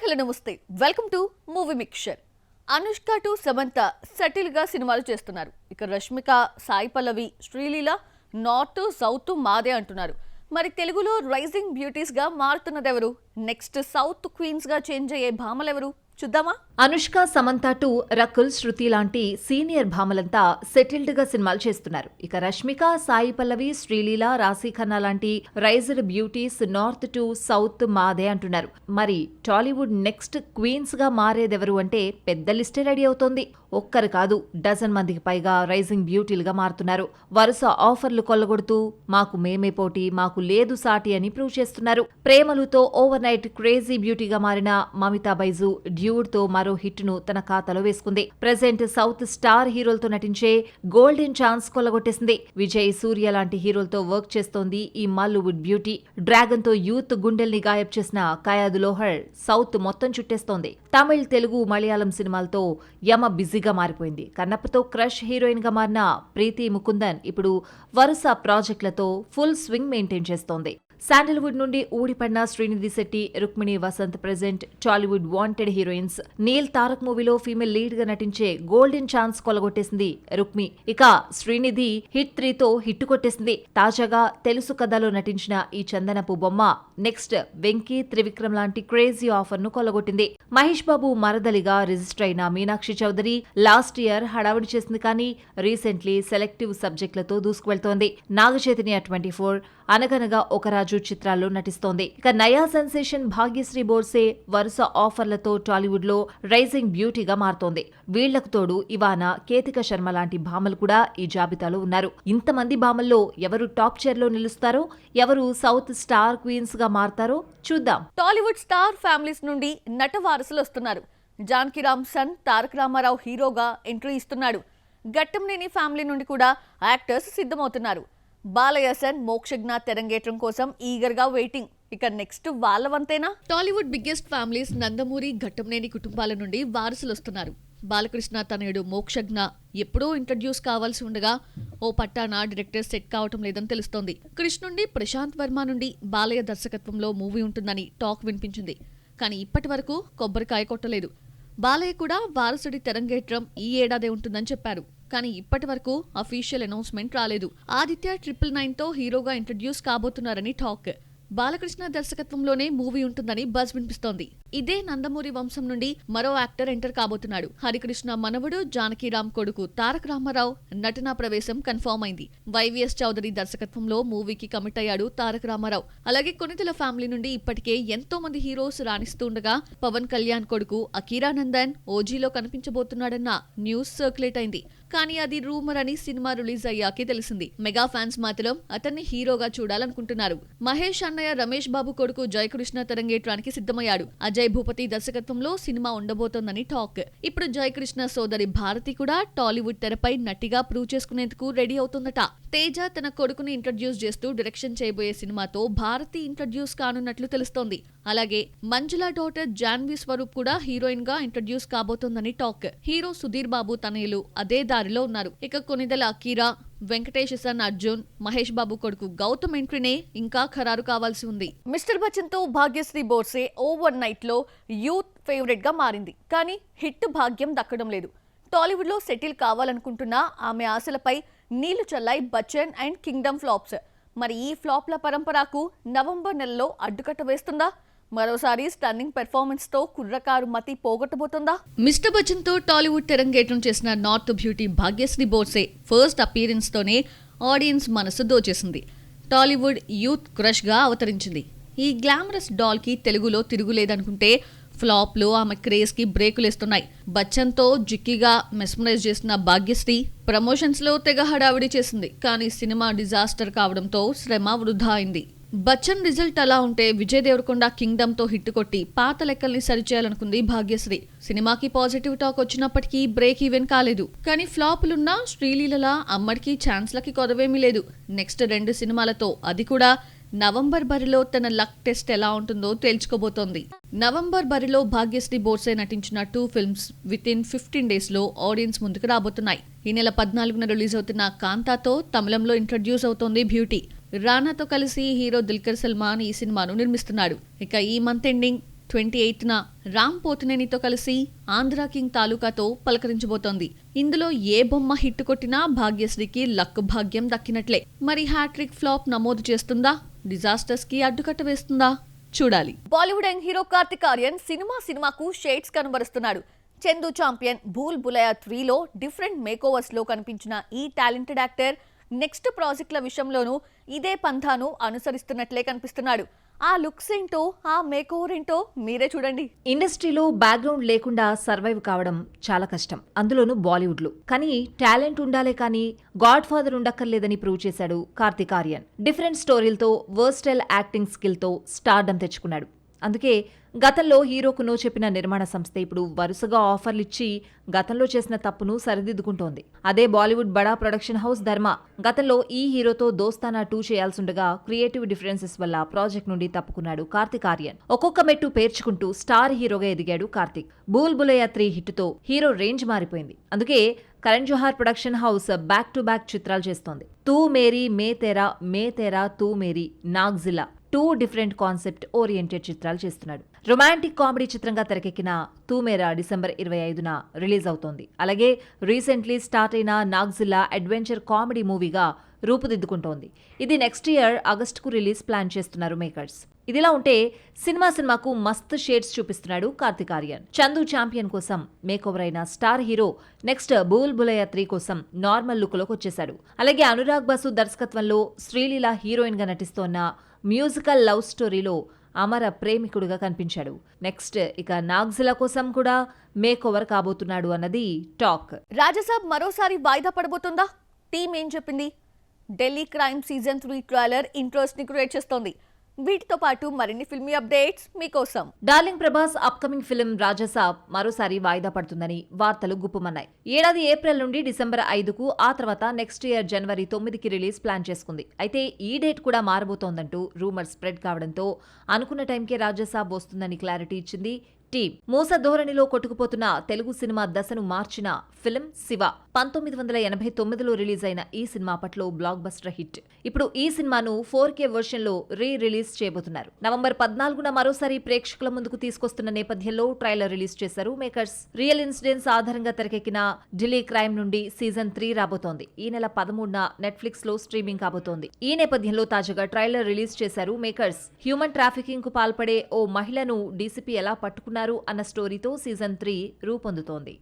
Hello నమస్తే, welcome to movie mixture. Anushka to Samantha settle గా సినిమాలు చేస్తున్నారు. ఇక రష్మిక, సాయి పల్లవి, శ్రీలీల నార్త్ సౌత్ మాదే అంటున్నారు. మరి తెలుగులో రైజింగ్ బ్యూటీస్ గా మారుతున్నదెవరు? నెక్స్ట్ సౌత్ క్వీన్స్ గా చేంజ్ అయ్యే భామలెవరు? చూద్దామా? అనుష్క, సమంత టు రకుల్, శృతి లాంటి సీనియర్ భామలంతా సెటిల్డ్ గా సినిమాలు చేస్తున్నారు. ఇక రష్మిక, సాయి పల్లవి, శ్రీలీల, రాశీ ఖన్నా లాంటి raiser beauties north to south మాదే అంటున్నారు. మరి టాలీవుడ్ నెక్స్ట్ క్వీన్స్ గా మారేదెవరు అంటే పెద్ద లిస్టే రెడీ అవుతోంది. ఒక్కరు కాదు, డజన్ మందికి పైగా రైజింగ్ బ్యూటీలుగా మారుతున్నారు. వరుస ఆఫర్లు కొల్లగొడుతూ మాకు మేమే పోటీ, మాకు లేదు సాటి అని ప్రూవ్ చేస్తున్నారు. ప్రేమలుతో ఓవర్ నైట్ క్రేజీ బ్యూటీగా మారిన మమితా బైజు డ్యూడ్ తో మరో హిట్ ను తన ఖాతాలో వేసుకుంది. ప్రెజెంట్ సౌత్ స్టార్ హీరోలతో నటించే గోల్డెన్ ఛాన్స్ కొల్లగొట్టేసింది. విజయ్, సూర్య లాంటి హీరోలతో వర్క్ చేస్తోంది ఈ మాలీవుడ్ బ్యూటీ. డ్రాగన్ తో యూత్ గుండెల్ని గాయబ్ చేసిన కయాదు లోహర్ సౌత్ మొత్తం చుట్టేస్తోంది. తమిళ్, తెలుగు, మలయాళం సినిమాలతో యమ బిజీగా మారిపోయింది. కన్నప్పతో క్రష్ హీరోయిన్ గా మారిన ప్రీతి ముకుందన్ ఇప్పుడు వరుస ప్రాజెక్టులతో ఫుల్ స్వింగ్ మెయింటైన్ చేస్తోంది. శాండల్వుడ్ నుండి ఊడిపడిన Srinidhi Shetty, Rukmini Vasant present Tollywood wanted heroines. Neel Tarak మూవీలో ఫీమేల్ లీడ్ గా నటించే గోల్డెన్ ఛాన్స్ కొలగొట్టేసింది రుక్మి. ఇక శ్రీనిధి హిట్ 3తో హిట్ కొట్టేసింది. తాజాగా తెలుసు కథలో నటించిన ఈ చందనపు బొమ్మ నెక్స్ట్ వెంకీ, త్రివిక్రమ్ లాంటి క్రేజీ ఆఫర్ ను కొల్లగొట్టింది. మహేష్ బాబు మరదలిగా రిజిస్టర్ అయిన మీనాక్షి చౌదరి లాస్ట్ ఇయర్ హడావుడి చేసింది. కానీ రీసెంట్లీ సెలెక్టివ్ సబ్జెక్టులతో దూసుకువెళ్తోంది. నాగచైతన్య 24, అనగనగా ఒక రాజు చిత్రాల్లో నటిస్తోంది. ఇక నయా సెన్సేషన్ భాగ్యశ్రీ బోర్సే వరుస ఆఫర్లతో టాలీవుడ్ లో రైజింగ్ బ్యూటీగా మారుతోంది. వీళ్లకు తోడు ఇవానా, కేతిక శర్మ లాంటి భామలు కూడా ఈ జాబితాలో ఉన్నారు. ఇంతమంది భామల్లో ఎవరు టాప్ చైర్ లో నిలుస్తారో, ఎవరు సౌత్ స్టార్ క్వీన్స్ గా మారతారో చూద్దాం. టాలీవుడ్ స్టార్ ఫ్యామిలీస్ నుండి నట వారసులు వస్తున్నారు. జానకి రామ్ సన్ తారక రామారావు హీరోగా ఎంట్రీ ఇస్తున్నాడు. ఘట్టంనేని ఫ్యామిలీ నుండి కూడా యాక్టర్స్ సిద్ధమవుతున్నారు. బాలయ్య సన్ మోక్షజ్ఞ తెరంగేట్రం కోసం ఈగర్ గా వెయిటింగ్. ఇక నెక్స్ట్ వాళ్ళ వంతేనా? టాలీవుడ్ బిగ్గెస్ట్ ఫ్యామిలీస్ నందమూరి, ఘట్టంనేని కుటుంబాల నుండి వారసులు వస్తున్నారు. బాలకృష్ణ తనయుడు మోక్షజ్ఞ ఎప్పుడో ఇంట్రడ్యూస్ కావాల్సి ఉండగా ఓ పట్టాన డైరెక్టర్ సెట్ కావటం లేదని తెలుస్తోంది. క్రిష్ నుండి ప్రశాంత్ వర్మ నుండి బాలయ్య దర్శకత్వంలో మూవీ ఉంటుందని టాక్ వినిపించింది. కానీ ఇప్పటి వరకు కొబ్బరికాయ కొట్టలేదు. బాలయ్య కూడా వారసుడి తెరంగేట్రం ఈ ఏడాదే ఉంటుందని చెప్పారు. కానీ ఇప్పటి వరకు అఫీషియల్ అనౌన్స్మెంట్ రాలేదు. ఆదిత్య 999తో హీరోగా ఇంట్రడ్యూస్ కాబోతున్నారని టాక్. బాలకృష్ణ దర్శకత్వంలోనే మూవీ ఉంటుందని బజ్ వినిపిస్తోంది. ఇదే నందమూరి వంశం నుండి మరో యాక్టర్ ఎంటర్ కాబోతున్నాడు. హరికృష్ణ మనవడు జానకీరామ్ కొడుకు తారక రామారావు నటనా ప్రవేశం కన్ఫర్మ్ అయింది. వైవిఎస్ చౌదరి దర్శకత్వంలో మూవీకి కమిట్ అయ్యాడు తారక రామారావు. అలాగే కొనితెల ఫ్యామిలీ నుండి ఇప్పటికే ఎంతో మంది హీరోస్ రాణిస్తుండగా పవన్ కళ్యాణ్ కొడుకు అకీరానందన్ ఓజీలో కనిపించబోతున్నాడన్న న్యూస్ సర్క్యులేట్ అయింది. కానీ అది రూమర్ అని సినిమా రిలీజ్ అయ్యాకే తెలిసింది. మెగా ఫ్యాన్స్ మాత్రం అతన్ని హీరోగా చూడాలనుకుంటున్నారు. మహేష్ అన్నయ్య రమేష్ బాబు కొడుకు జయకృష్ణ తెరంగేట్రానికి సిద్ధమయ్యాడు. అజయ్ భూపతి దర్శకత్వంలో సినిమా ఉండబోతోందని టాక్. ఇప్పుడు జయకృష్ణ సోదరి భారతి కూడా టాలీవుడ్ తెరపై నటిగా ప్రూవ్ చేసుకునేందుకు రెడీ అవుతుందట. తేజ తన కొడుకుని ఇంట్రడ్యూస్ చేస్తూ డైరెక్షన్ చేయబోయే సినిమాతో భారతి ఇంట్రడ్యూస్ కానున్నట్లు తెలుస్తోంది. అలాగే మంజుల డాటర్ జాన్వీ స్వరూప్ కూడా హీరోయిన్ గా introduce కాబోతోందని talk. Hero Sudheer Babu తనయులు అదే దారిలో ఉన్నారు. ఇక కొనిదెల అకీరా, వెంకటేష్ సన్ అర్జున్, మహేష్ బాబు కొడుకు గౌతమ్ ఎంట్రీనే ఇంకా ఖరారు కావాల్సి ఉంది. మిస్టర్ బచ్చన్ తో భాగ్యశ్రీ బోర్సే ఓవర్ నైట్ లో యూత్ ఫేవరెట్ గా మారింది. కానీ హిట్ భాగ్యం దక్కడం లేదు. టాలీవుడ్ లో సెటిల్ కావాలనుకుంటున్న ఆమె ఆశలపై నీళ్లు చల్లాయి బచ్చన్ అండ్ కింగ్డమ్ ఫ్లాప్స్. మరి ఈ ఫ్లాప్ల పరంపరకు నవంబర్ నెలలో అడ్డుకట్ట వేస్తుందా? మరోసారి స్టన్నింగ్ పెర్ఫార్మెన్స్ తో కుర్రకారు మతి పోగొట్టబోతుందా? మిస్టర్ బచ్చన్ తో టాలీవుడ్ తెరంగేట్రం చేసిన north beauty Bhagyashri Borse first appearance తోనే ఆడియన్స్ మనసు దోచేసింది. టాలీవుడ్ యూత్ క్రష్ గా అవతరించింది. ఈ గ్లామరస్ డాల్ కి తెలుగులో తిరుగులేదనుకుంటే ఫ్లాప్లు ఆమె క్రేజ్ కి బ్రేకులేస్తున్నాయి. బచ్చన్ తో జిక్కిగా మెస్మరైజ్ చేసిన భాగ్యశ్రీ ప్రమోషన్స్ లో తెగ హడావిడి చేసింది. కానీ సినిమా డిజాస్టర్ కావడంతో శ్రమ వృధా అయింది. బచ్చన్ రిజల్ట్ అలా ఉంటే విజయ్ దేవరకొండ కింగ్డమ్ తో హిట్ కొట్టి పాత లెక్కల్ని సరిచేయాలనుకుంది భాగ్యశ్రీ. సినిమాకి పాజిటివ్ టాక్ వచ్చినప్పటికీ బ్రేక్ ఈవెన్ కాలేదు. కానీ ఫ్లాపులున్న శ్రీలీలలా అమ్మడికి ఛాన్స్లకి కొదవేమీ లేదు. నెక్స్ట్ 2 సినిమాలతో, అది కూడా నవంబర్ బరిలో తన లక్ టెస్ట్ ఎలా ఉంటుందో తేల్చుకోబోతోంది. నవంబర్ బరిలో భాగ్యశ్రీ బోర్సే నటించిన 2 ఫిల్మ్స్ వితిన్ 15 days లో ఆడియన్స్ ముందుకు రాబోతున్నాయి. ఈ నెల 14న రిలీజ్ అవుతున్న కాంతాతో తమిళంలో ఇంట్రడ్యూస్ అవుతోంది బ్యూటీ. రానాతో కలిసి హీరో దుల్కర్ సల్మాన్ ఈ సినిమాను నిర్మిస్తున్నాడు. ఇక ఈ మంత్ ఎండింగ్ 28న రామ్ పోతినేనితో కలిసి ఆంధ్ర కింగ్ తాలూకాతో పలకరించబోతోంది. ఇందులో ఏ బొమ్మ హిట్ కొట్టినా భాగ్యశ్రీకి లక్ భాగ్యం దక్కినట్లే. మరి హ్యాట్రిక్ ఫ్లాప్ నమోదు చేస్తుందా, డిజాస్టర్స్ కి అడ్డుకట్ట వేస్తుందా చూడాలి. బాలీవుడ్ యంగ్ హీరో కార్తిక్ ఆర్యన్ సినిమాకు shades కనబరుస్తున్నాడు. Chandu champion, Bhool భులయ్యా 3లో different makeovers లో కనిపించిన ఈ టాలెంటెడ్ యాక్టర్ నెక్స్ట్ ప్రాజెక్టుల విషయంలోనూ ఇదే పంథాను అనుసరిస్తున్నట్లే కనిపిస్తున్నాడు. ఆ లుక్స్ ఏంటో, ఆ మేకోవర్ ఏంటో మీరే చూడండి. ఇండస్ట్రీలో బ్యాక్గ్రౌండ్ లేకుండా సర్వైవ్ కావడం చాలా కష్టం, అందులోనూ బాలీవుడ్లో. కానీ టాలెంట్ ఉండాలే కానీ గాడ్ ఫాదర్ ఉండక్కర్లేదని ప్రూవ్ చేశాడు Karthik Aryan. Different స్టోరీలతో, versatile acting స్కిల్తో stardom తెచ్చుకున్నాడు. అందుకే గతంలో హీరోకు నో చెప్పిన నిర్మాణ సంస్థ ఇప్పుడు వరుసగా ఆఫర్లు ఇచ్చి గతంలో చేసిన తప్పును సరిదిద్దుకుంటోంది. అదే బాలీవుడ్ బడా ప్రొడక్షన్ హౌస్ ధర్మ గతంలో ఈ హీరోతో దోస్తానా 2 చేయాల్సిండగా క్రియేటివ్ డిఫరెన్సెస్ వల్ల ప్రాజెక్ట్ నుండి తప్పుకున్నాడు కార్తిక్ ఆర్యన్. ఒక్కొక్క మెట్టు పేర్చుకుంటూ స్టార్ హీరోగా ఎదిగాడు కార్తిక్. భూల్ భులయ్యా 3 హిట్తో హీరో రేంజ్ మారిపోయింది. అందుకే Karan Johar production house back to back చిత్రాలు చేస్తోంది. తూ మేరీ, మే తేరా తూ మేరీ, నాగ్జిలా 2 డిఫరెంట్ కాన్సెప్ట్ ఓరియంటెడ్ చిత్రాలు చేస్తున్నాడు. రొమాంటిక్ కామెడీ చిత్రంగా తెరకెక్కిన తూ మేరా డిసెంబర్ 25న రిలీజ్ అవుతోంది. అలాగే రీసెంట్లీ స్టార్ట్ అయిన నాగ్జిల్లా అడ్వెంచర్ కామెడీ మూవీగా రూపుదిద్దుకుంటోంది. ఇది నెక్స్ట్ ఇయర్ ఆగస్టుకు రిలీజ్ ప్లాన్ చేస్తున్నారు మేకర్స్. ఇదిలా ఉంటే సినిమాకు మస్త్ షేడ్స్ చూపిస్తున్నాడు కార్తిక్ ఆర్యన్. చందు ఛాంపియన్ కోసం మేకోవర్ అయిన స్టార్ హీరో నెక్స్ట్ భూల్ భులయ్యా 3 కోసం నార్మల్ లుక్ లోకి వచ్చేశాడు. అలాగే అనురాగ్ బసు దర్శకత్వంలో శ్రీలీల హీరోయిన్ గా నటిస్తోన్న మ్యూజికల్ లవ్ స్టోరీలో అమర ప్రేమికుడుగా కనిపించాడు. నెక్స్ట్ ఇక నాగ్జిలా కోసం కూడా మేకోవర్ కాబోతున్నాడు అన్నది టాక్. రాజసాబ్ మరోసారి వాయిదా పడబోతుందా? టీం ఏం చెప్పింది? Delhi crime season 3 trailer interest ని క్రియేట్ చేస్తోంది. వీటితో పాటు మరిన్ని ఫిల్మీ అప్డేట్స్ మీకోసం. Darling Prabhas upcoming film Raja Saab మరోసారి వాయిదా పడుతుందని వార్తలు గుప్పుమన్నాయి. ఏడాది ఏప్రిల్ నుండి డిసెంబర్ 5కు, ఆ తర్వాత నెక్స్ట్ ఇయర్ జనవరి 9కి రిలీజ్ ప్లాన్ చేసుకుంది. అయితే ఈ డేట్ కూడా మారబోతోందంటూ రూమర్ స్ప్రెడ్ కావడంతో అనుకున్న టైంకే రాజసాబ్ వస్తుందని క్లారిటీ ఇచ్చింది టీమ్. మూస ధోరణిలో కొట్టుకుపోతున్న తెలుగు సినిమా దశను మార్చిన ఫిల్మ్ శివ. 1989లో రిలీజ్ అయిన ఈ సినిమా అప్పట్లో బ్లాక్ బస్టర్ హిట్. ఇప్పుడు ఈ సినిమాను 4K వెర్షన్ లో రిలీజ్ చేయబోతున్నారు. నవంబర్ 14న మరోసారి ప్రేక్షకుల ముందుకు తీసుకొస్తున్న నేపథ్యంలో ట్రైలర్ రిలీజ్ చేశారు మేకర్స్. రియల్ ఇన్సిడెంట్స్ ఆధారంగా తెరకెక్కిన ఢిల్లీ క్రైమ్ నుండి సీజన్ 3 రాబోతోంది. ఈ నెల 13న నెట్ఫ్లిక్స్ లో స్ట్రీమింగ్ కాబోతోంది. ఈ నేపథ్యంలో తాజాగా ట్రైలర్ రిలీజ్ చేశారు మేకర్స్. హ్యూమన్ ట్రాఫికింగ్ కు పాల్పడే ఓ మహిళను డీసీపీ ఎలా పట్టుకున్నారు అన్న స్టోరీతో సీజన్ 3 రూపొందుతోంది.